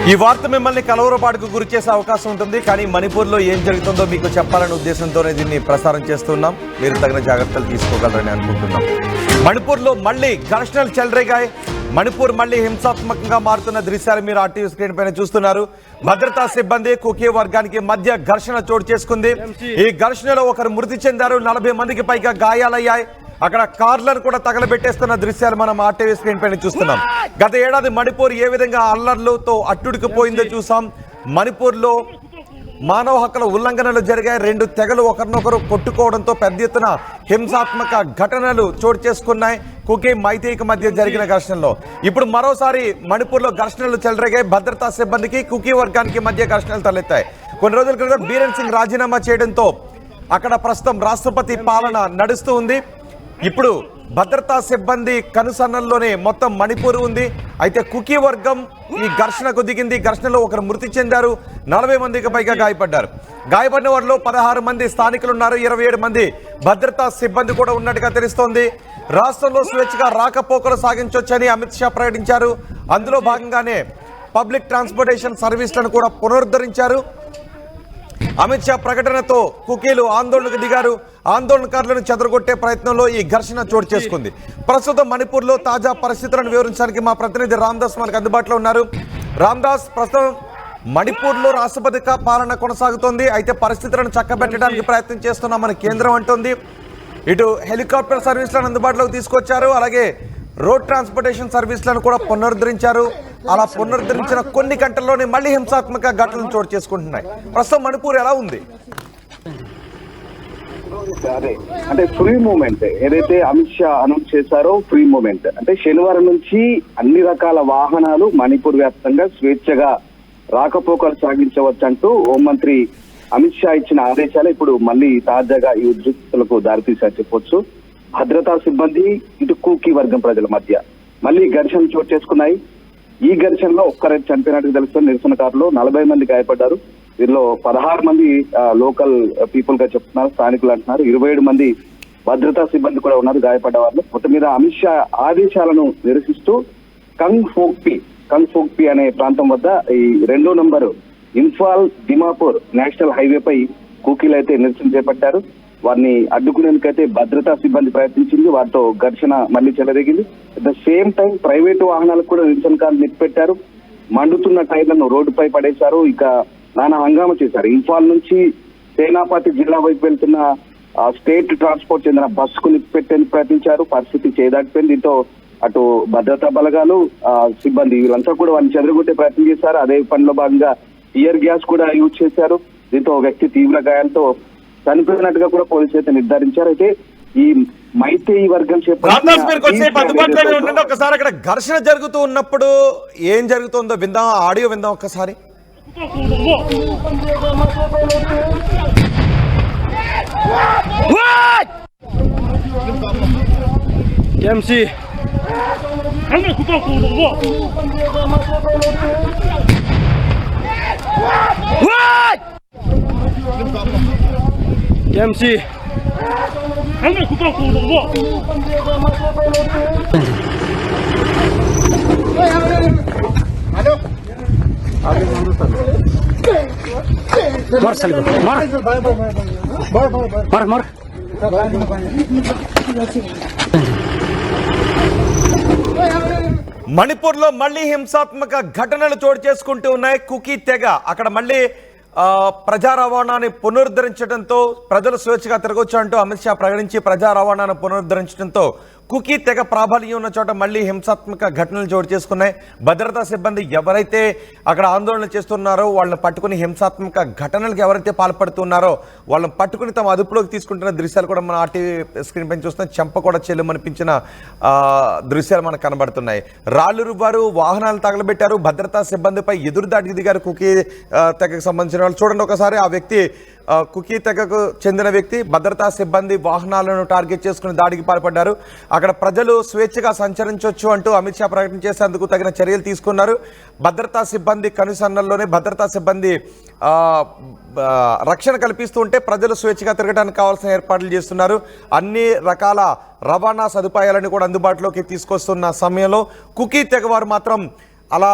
ఈ వార్త మిమ్మల్ని కలవరపాటుకు గురి చేసే అవకాశం ఉంటుంది. కానీ మణిపూర్లో ఏం జరుగుతుందో మీకు చెప్పాలనే ఉద్దేశంతోనే దీన్ని ప్రసారం చేస్తున్నాం. మీరు తగిన జాగ్రత్తలు తీసుకోగలరని అనుకుంటున్నాం. మణిపూర్లో మళ్ళీ ఘర్షణలు చెలరేగాయి. మణిపూర్ మళ్ళీ హింసాత్మకంగా మారుతున్న దృశ్యాలు మీరు ఆర్టీవీ స్క్రీన్ పైన చూస్తున్నారు. భద్రతా సిబ్బంది కుకీ వర్గానికి మధ్య ఘర్షణ చోటు చేసుకుంది. ఈ ఘర్షణలో ఒకరు మృతి చెందారు. 40 మందికి పైగా గాయాలయ్యాయి. అక్కడ కార్లను కూడా తగలబెట్టేస్తున్న దృశ్యాలు మనం ఆర్టీవీ స్క్రీన్ పైన చూస్తున్నాం. గత ఏడాది మణిపూర్ ఏ విధంగా అల్లర్లతో అట్టుడికిపోయిందో చూసాం. మణిపూర్లో మానవ హక్కుల ఉల్లంఘనలు జరిగాయి. 2 తెగలు ఒకరినొకరు కొట్టుకోవడంతో పెద్ద ఎత్తున హింసాత్మక ఘటనలు చోటు చేసుకున్నాయి. కుకీ మైతేయికి మధ్య జరిగిన ఘర్షణలో ఇప్పుడు మరోసారి మణిపూర్లో ఘర్షణలు చెలరేగాయి. భద్రతా సిబ్బందికి కుకీ వర్గానికి మధ్య ఘర్షణలు తలెత్తాయి. కొన్ని రోజుల క్రితం బీరెన్ సింగ్ రాజీనామా చేయడంతో అక్కడ ప్రస్తుతం రాష్ట్రపతి పాలన నడుస్తూ ఉంది. ఇప్పుడు భద్రతా సిబ్బంది కనుసన్నల్లోనే మొత్తం మణిపూర్ ఉంది. అయితే కుకీ వర్గం ఈ ఘర్షణకు దిగింది. ఘర్షణలో ఒకరు మృతి చెందారు. 40 మందికి పైగా గాయపడ్డారు. గాయపడిన వారిలో 16 మంది స్థానికులు ఉన్నారు. 27 మంది భద్రతా సిబ్బంది కూడా ఉన్నట్టుగా తెలుస్తోంది. రాష్ట్రంలో స్వేచ్ఛగా రాకపోకలు సాగించవచ్చని అమిత్ షా ప్రకటించారు. అందులో భాగంగానే పబ్లిక్ ట్రాన్స్పోర్టేషన్ సర్వీసులను కూడా పునరుద్ధరించారు. అమిత్ షా ప్రకటనతో కుకీలు ఆందోళనకు దిగారు. ఆందోళనకారులను చెదరగొట్టే ప్రయత్నంలో ఈ ఘర్షణ చోటు చేసుకుంది. ప్రస్తుతం మణిపూర్లో తాజా పరిస్థితులను వివరించడానికి మా ప్రతినిధి రామ్దాస్ మనకు అందుబాటులో ఉన్నారు. రామ్దాస్, ప్రస్తుతం మణిపూర్లో రాష్ట్రపతి పాలన కొనసాగుతోంది. అయితే పరిస్థితులను చక్కబెట్టడానికి ప్రయత్నం చేస్తున్నామని కేంద్రం అంటోంది. ఇటు హెలికాప్టర్ సర్వీసులను అందుబాటులోకి తీసుకొచ్చారు. అలాగే రోడ్ ట్రాన్స్పోర్టేషన్ సర్వీసులను కూడా పునరుద్ధరించారు. అలా పునరుద్ధరించిన కొన్ని గంటల్లోనే మళ్ళీ హింసాత్మక ఘటనలు చోటు చేసుకుంటున్నాయి. ప్రస్తుతం మణిపూర్ ఎలా ఉంది? అంటే ఫ్రీ మూవ్మెంట్ ఏదైతే అమిత్ షా అనౌన్స్ చేశారో ఫ్రీ మూవ్మెంట్ అంటే శనివారం నుంచి అన్ని రకాల వాహనాలు మణిపూర్ వ్యాప్తంగా స్వేచ్ఛగా రాకపోకలు సాగించవచ్చంటూ హోంమంత్రి అమిత్ షా ఇచ్చిన ఆదేశాలు ఇప్పుడు మళ్ళీ తాజాగా ఈ ఉద్రిక్తతలకు దారితీశారు చెప్పొచ్చు. భద్రతా సిబ్బంది ఇటు కుకీ వర్గం ప్రజల మధ్య మళ్ళీ ఘర్షణలు చోటు చేసుకున్నాయి. ఈ ఘర్షణలో ఒక్కరైతే చనిపోయినట్టు తెలుస్తున్న నిరసనకారులు 40 మంది గాయపడ్డారు. వీరిలో 16 మంది లోకల్ పీపుల్ గా చెప్తున్నారు, స్థానికులు అంటున్నారు. 27 మంది భద్రతా సిబ్బంది కూడా ఉన్నారు గాయపడ్డ వాళ్ళు. మొత్తం మీద అమిత్ షా ఆదేశాలను నిరసిస్తూ కంగ్ ఫోక్పి అనే ప్రాంతం వద్ద ఈ 2వ number Imphal Dimapur national highway పై కుకీలు అయితే నిరసన చేపట్టారు. వారిని అడ్డుకునేందుకైతే భద్రతా సిబ్బంది ప్రయత్నించింది. వారితో ఘర్షణ మళ్లీ చెలరేగింది. At the same time private వాహనాలకు కూడా నిరసనకారులు నిప్పెట్టారు. మండుతున్న టైర్లను రోడ్డుపై పడేశారు. ఇక నానా హంగామా చేశారు. ఇంఫాల్ నుంచి సేనాపతి జిల్లా వైపు వెళ్తున్న స్టేట్ ట్రాన్స్పోర్ట్ చెందిన బస్సుకు నిప్పెట్టేందుకు ప్రయత్నించారు. పరిస్థితి చేదాటిపోయింది. దీంతో అటు భద్రతా బలగాలు సిబ్బంది వీళ్ళంతా కూడా వారిని చెదరగొట్టే ప్రయత్నం చేశారు. అదే పనిలో భాగంగా టియర్ గ్యాస్ కూడా యూజ్ చేశారు. దీంతో ఒక వ్యక్తి తీవ్ర గాయాలతో చనిపోయినట్టుగా కూడా పోలీసులు అయితే నిర్ధారించారు. అయితే ఈ మైతేయి వర్గం ఒకసారి అక్కడ ఘర్షణ జరుగుతూ ఉన్నప్పుడు ఏం జరుగుతుందో విందాం, ఆడియో విందాం ఒక్కసారి. మణిపూర్లో మళ్ళీ హింసాత్మక ఘటనలు చోటు చేసుకుంటూ ఉన్నాయి. కుకీ తెగ అక్కడ మళ్ళీ ప్రజా రవాణాని పునరుద్ధరించడంతో ప్రజలు స్వేచ్ఛగా తిరగొచ్చు అంటూ అమిత్ షా ప్రకటించి ప్రజా రవాణాను పునరుద్ధరించడంతో కుకీ తెగ ప్రాబల్యం ఉన్న చోట మళ్ళీ హింసాత్మక ఘటనలు చోటు చేసుకున్నాయి. భద్రతా సిబ్బంది ఎవరైతే అక్కడ ఆందోళన చేస్తున్నారో వాళ్ళని పట్టుకుని హింసాత్మక ఘటనలకు ఎవరైతే పాల్పడుతున్నారో వాళ్ళని పట్టుకుని తమ అదుపులోకి తీసుకుంటున్న దృశ్యాలు కూడా మన ఆర్టీవీ స్క్రీన్ పైన చూస్తున్నాం. చెంప కూడా చెల్లుమనిపించిన దృశ్యాలు మనకు కనబడుతున్నాయి. రాళ్లు రువ్వారు, వాహనాలు తగలబెట్టారు, భద్రతా సిబ్బందిపై ఎదురుదాడికి దిగారు కుకీ తెగకు సంబంధించిన వాళ్ళు. చూడండి ఒకసారి, ఆ వ్యక్తి కుకీ తెగకు చెందిన వ్యక్తి భద్రతా సిబ్బంది వాహనాలను టార్గెట్ చేసుకుని దాడికి పాల్పడ్డారు. అక్కడ ప్రజలు స్వేచ్ఛగా సంచరించవచ్చు అంటూ అమిత్ షా ప్రకటన చేసేందుకు తగిన చర్యలు తీసుకున్నారు. భద్రతా సిబ్బంది కనుసన్నల్లోనే భద్రతా సిబ్బంది రక్షణ కల్పిస్తూ ఉంటే ప్రజలు స్వేచ్ఛగా తిరగడానికి కావాల్సిన ఏర్పాట్లు చేస్తున్నారు. అన్ని రకాల రవాణా సదుపాయాలను కూడా అందుబాటులోకి తీసుకొస్తున్న సమయంలో కుకీ తెగవారు మాత్రం అలా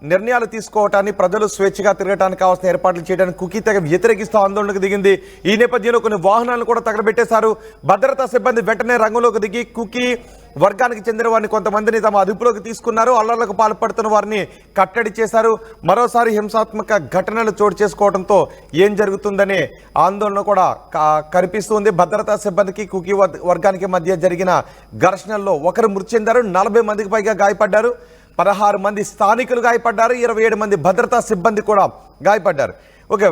నిర్ణయాలు తీసుకోవటాన్ని, ప్రజలు స్వేచ్ఛగా తిరగడానికి కావాల్సిన ఏర్పాట్లు చేయడానికి కుకీ తెగ వ్యతిరేకిస్తూ ఆందోళనకు దిగింది. ఈ నేపథ్యంలో కొన్ని వాహనాలను కూడా తగలబెట్టేశారు. భద్రతా సిబ్బంది వెంటనే రంగంలోకి దిగి కుకీ వర్గానికి చెందిన వారిని కొంతమందిని తమ అదుపులోకి తీసుకున్నారు. అల్లర్లకు పాల్పడుతున్న వారిని కట్టడి చేశారు. మరోసారి హింసాత్మక ఘటనలు చోటు చేసుకోవడంతో ఏం జరుగుతుందనే ఆందోళన కూడా కనిపిస్తుంది. భద్రతా సిబ్బందికి కుకీ వర్గానికి మధ్య జరిగిన ఘర్షణల్లో ఒకరు మృతి చెందారు. 40 మందికి పైగా గాయపడ్డారు. 16 మంది స్థానికులు గాయపడ్డారు. 27 మంది భద్రతా సిబ్బంది కూడా గాయపడ్డారు. ఓకే,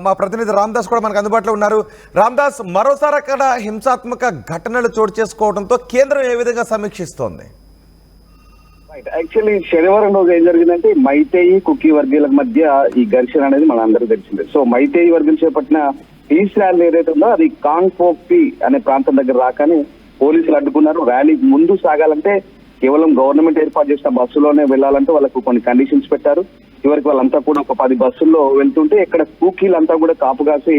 మా ప్రతినిధి రామ్దాస్ కూడా మనకు అందుబాటులో ఉన్నారు. రామ్దాస్, మరోసారి అక్కడ హింసాత్మక ఘటనలు చోటు చేసుకోవడంతో కేంద్రం ఏ విధంగా సమీక్షిస్తోంది? యాక్చువల్లీ శనివారం రోజు ఏం జరిగిందంటే మైతేయి కుకీ వర్గీయుల మధ్య ఈ ఘర్షణ అనేది మన అందరూ తెలిసిందే. సో మైతేయి వర్గం చేపట్టిన పీస్ ర్యాలీ ఏదైతే ఉందో అది కాంగ్పోక్పి అనే ప్రాంతం దగ్గర రాగానే పోలీసులు అడ్డుకున్నారు. ర్యాలీ ముందు సాగాలంటే కేవలం గవర్నమెంట్ ఏర్పాటు చేసిన బస్సులోనే వెళ్లాలంటే వాళ్ళకు కొన్ని కండిషన్స్ పెట్టారు. చివరికి వాళ్ళంతా కూడా ఒక 10 బస్సుల్లో వెళ్తుంటే ఇక్కడ కూకీలంతా కూడా కాపు కాసి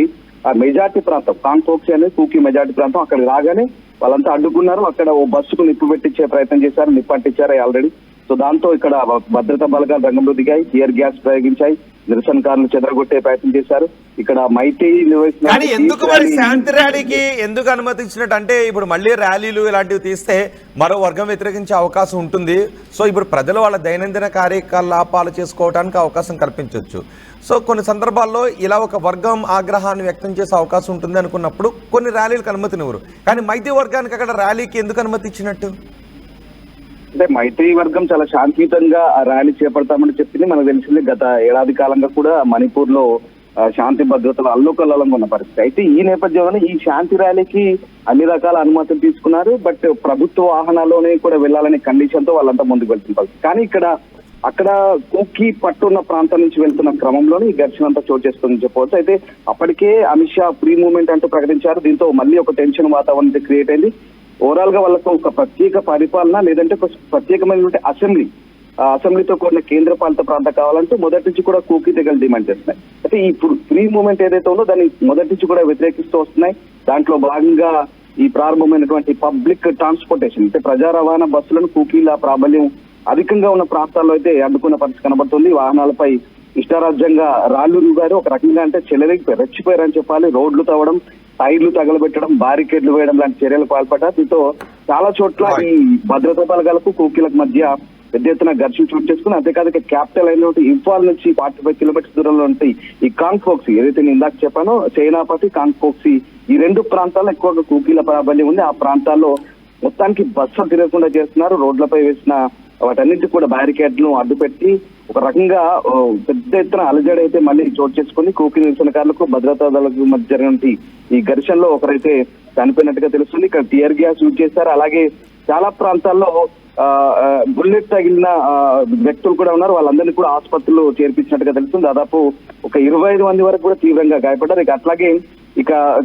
ఆ మెజార్టీ ప్రాంతం కాంగ్పోక్సి అనేది కూకీ మెజార్టీ ప్రాంతం అక్కడికి రాగానే వాళ్ళంతా అడ్డుకున్నారు. అక్కడ ఓ బస్సుకు నిప్పు పెట్టించే ప్రయత్నం చేశారు. నిప్పు అంటించారు ఆల్రెడీ. సో దాంతో ఇక్కడ భద్రతా బలగాలు రంగంలో దిగాయి. Tear gas ప్రయోగించాయి. నిరసనకారులు చెదరగొట్టే ప్రయత్నం చేశారు. ఇక్కడ మైతేయి కానీ ఎందుకు మరి శాంతి ర్యాలీకి ఎందుకు అనుమతించినట్టు? అంటే ఇప్పుడు మళ్ళీ ర్యాలీలు ఇలాంటివి తీస్తే మరో వర్గం వ్యతిరేకించే అవకాశం ఉంటుంది. సో ఇప్పుడు ప్రజలు వాళ్ళ దైనందిన కార్యకలాపాలు చేసుకోవడానికి అవకాశం కల్పించవచ్చు. సో కొన్ని సందర్భాల్లో ఇలా ఒక వర్గం ఆగ్రహాన్ని వ్యక్తం చేసే అవకాశం ఉంటుంది అనుకున్నప్పుడు కొన్ని ర్యాలీలకు అనుమతినివ్వరు. కానీ మైతేయి వర్గానికి అక్కడ ర్యాలీకి ఎందుకు అనుమతి ఇచ్చినట్టు? అంటే మైత్రి వర్గం చాలా శాంతియుతంగా ఆ ర్యాలీ చేపడతామని చెప్పింది. మనకు తెలిసింది గత ఏడాది కాలంగా కూడా మణిపూర్ లో శాంతి భద్రతలు అల్లుకల్లోలంగా ఉన్న పరిస్థితి. అయితే ఈ నేపథ్యంలోనే ఈ శాంతి ర్యాలీకి అన్ని రకాల అనుమతులు తీసుకున్నారు. బట్ ప్రభుత్వ వాహనాల్లోనే కూడా వెళ్లాలనే కండిషన్ తో వాళ్ళంతా ముందుకు వెళ్తున్న పరిస్థితి. కానీ అక్కడ కుకీ పట్టున్న ప్రాంతం నుంచి వెళ్తున్న క్రమంలోనే ఈ ఘర్షణ అంతా చోటు చేసుకుందని చెప్పవచ్చు. అయితే అప్పటికే అమిత్ షా ఫ్రీ మూవ్మెంట్ అంటూ ప్రకటించారు. దీంతో మళ్ళీ ఒక టెన్షన్ వాతావరణం క్రియేట్ అయింది. ఓవరాల్ గా వాళ్ళకు ఒక ప్రత్యేక పరిపాలన లేదంటే ఒక ప్రత్యేకమైనటువంటి అసెంబ్లీతో కూడిన కేంద్ర పాలిత ప్రాంతం కావాలంటే మొదటి నుంచి కూడా కూకీ తెగలు డిమాండ్ చేస్తున్నాయి. అయితే ఇప్పుడు ఫ్రీ మూవ్మెంట్ ఏదైతే ఉందో దాన్ని మొదటి నుంచి కూడా వ్యతిరేకిస్తూ వస్తున్నాయి. దాంట్లో భాగంగా ఈ ప్రారంభమైనటువంటి పబ్లిక్ ట్రాన్స్పోర్టేషన్ అంటే ప్రజా రవాణా బస్సులను కూకీల ప్రాబల్యం అధికంగా ఉన్న ప్రాంతాల్లో అయితే అడ్డుకున్న పరిస్థితి కనబడుతుంది. వాహనాలపై ఇష్టారాజ్యంగా రాళ్లు రుగారు. ఒక రకంగా అంటే రెచ్చిపోయారని చెప్పాలి. రోడ్లు తవ్వడం, టైర్లు తగలబెట్టడం, బారికేడ్లు వేయడం లాంటి చర్యలు పాల్పడ్డారు. దీంతో చాలా చోట్ల ఈ భద్రతా బలగాలకు కూకీలకు మధ్య పెద్ద ఎత్తున ఘర్షణ చోటు చేసుకుని అంతేకాదు క్యాపిటల్ అయినటువంటి ఇంఫాల్ నుంచి 45 కిలోమీటర్స్ దూరంలో ఉంటాయి ఈ కాంగ్పోక్సి ఏదైతే నేను ఇందాక చెప్పానో సేనాపతి కాంగ్పోక్సి ఈ 2 ప్రాంతాల్లో ఎక్కువగా కూకీల ప్రాబల్యం ఉంది. ఆ ప్రాంతాల్లో మొత్తానికి బస్సులు తిరగకుండా చేస్తున్నారు. రోడ్లపై వేసిన వాటన్నింటి కూడా బ్యారికేడ్లను అడ్డుపెట్టి ఒక రకంగా పెద్ద ఎత్తున అలజడి అయితే మళ్ళీ చోటు చేసుకుని కూకీ నిరసనకారులకు భద్రతా దళాలకు మధ్య జరిగినటువంటి ఈ ఘర్షణలో ఒకరైతే చనిపోయినట్టుగా తెలుస్తుంది. ఇక్కడ టియర్ గ్యాస్ యూజ్ చేశారు. అలాగే చాలా ప్రాంతాల్లో బుల్లెట్ తగిలిన వ్యక్తులు కూడా ఉన్నారు. వాళ్ళందరినీ కూడా ఆసుపత్రులు చేర్పించినట్టుగా తెలుస్తుంది. దాదాపు ఒక 25 మంది వరకు కూడా తీవ్రంగా గాయపడ్డారు. ఇక అట్లాగే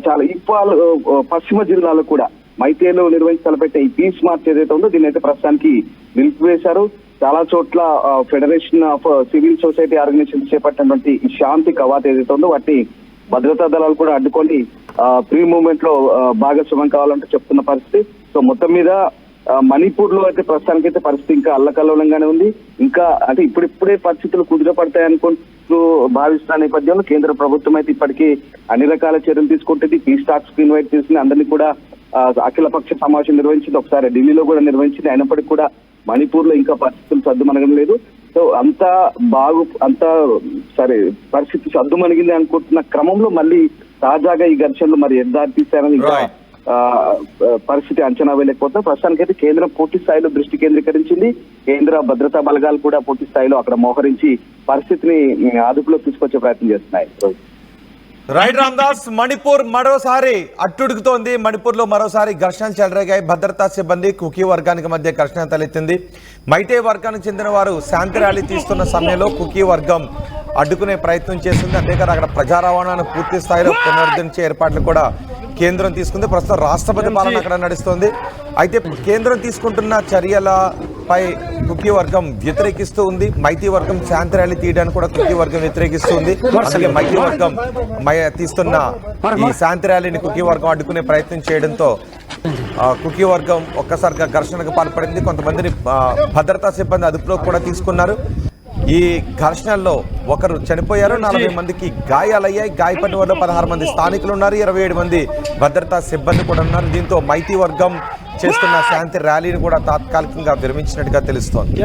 చాలా ఇంఫాల్ పశ్చిమ జిల్లాలో కూడా మైతేలో నిర్వహించి తలపెట్టే ఈ పీస్ మార్చ్ ఏదైతే ఉందో దీన్ని అయితే ప్రస్తుతానికి నిలిపివేశారు. చాలా చోట్ల federation of civil society organisation చేపట్టినటువంటి ఈ శాంతి కవాత్ ఏదైతే ఉందో వాటిని భద్రతా దళాలు కూడా అడ్డుకొని ఫ్రీ మూవ్మెంట్ లో భాగస్వామ్యం కావాలంటే చెప్తున్న పరిస్థితి. సో మొత్తం మీద మణిపూర్ లో అయితే ప్రస్తుతానికైతే పరిస్థితి ఇంకా అల్లకల్లోలంగానే ఉంది. ఇంకా అంటే ఇప్పుడిప్పుడే పరిస్థితులు కుదిరపడతాయనుకుంటూ భావిస్తున్న నేపథ్యంలో కేంద్ర ప్రభుత్వం అయితే ఇప్పటికీ అన్ని రకాల చర్యలు తీసుకుంటుంది. పీస్ టాక్స్ కు ఇన్వైట్ చేసింది. అందరినీ కూడా అఖిలపక్ష సమావేశం నిర్వహించింది. ఒకసారి ఢిల్లీలో కూడా నిర్వహించింది. అయినప్పటికీ కూడా మణిపూర్ లో ఇంకా పరిస్థితులు సద్దుమణగడం లేదు. సో అంతా సరే పరిస్థితి సద్దుమణిగింది అనుకుంటున్న క్రమంలో మళ్ళీ తాజాగా ఈ ఘర్షణలు మరి ఎద్దారి తీశారని ఇంకా పరిస్థితి అంచనా వేయలేకపోతే ప్రస్తుతానికైతే కేంద్రం పూర్తి స్థాయిలో దృష్టి కేంద్రీకరించింది. కేంద్ర భద్రతా బలగాలు కూడా పూర్తి స్థాయిలో అక్కడ మోహరించి పరిస్థితిని అదుపులో తీసుకొచ్చే ప్రయత్నం చేస్తున్నాయి. రైట్ రామ్దాస్, మణిపూర్ మరోసారి అట్టుడుగుతోంది. మణిపూర్ లో మరోసారి ఘర్షణలు చెలరేగాయి. భద్రతా సిబ్బంది కుకీ వర్గానికి మధ్య ఘర్షణ తలెత్తింది. మైతే వర్గానికి చెందిన వారు శాంతి ర్యాలీ తీస్తున్న సమయంలో కుకీ వర్గం అడ్డుకునే ప్రయత్నం చేస్తుంది. అంతేకాదు అక్కడ ప్రజా రవాణాను పూర్తి స్థాయిలో పునరుద్ధరించే ఏర్పాట్లు కూడా కేంద్రం తీసుకుంది. ప్రస్తుతం రాష్ట్రపతి పాలన అక్కడ నడుస్తోంది. అయితే కేంద్రం తీసుకుంటున్న చర్యలపై కుకీ వర్గం వ్యతిరేకిస్తూ ఉంది. మైతీ వర్గం శాంతి ర్యాలీ తీయడానికి కూడా కుకీ వర్గం వ్యతిరేకిస్తుంది. అలాగే మైతీ వర్గం తీస్తున్న ఈ శాంతి ర్యాలీని కుకీ వర్గం అడ్డుకునే ప్రయత్నం చేయడంతో కుకీ వర్గం ఒక్కసారిగా ఘర్షణకు పాల్పడింది. కొంతమందిని భద్రతా సిబ్బంది అదుపులోకి కూడా తీసుకున్నారు. ఈ ఘర్షణల్లో ఒకరు చనిపోయారు, 40 మందికి గాయాలయ్యాయి. గాయపడిన వారిలో 16 మంది స్థానికులు ఉన్నారు, 27 మంది భద్రతా సిబ్బంది కూడా ఉన్నారు. దీంతో మైతీ వర్గం చేస్తున్న శాంతి ర్యాలీని కూడా తాత్కాలికంగా విరమించినట్టుగా తెలుస్తోంది.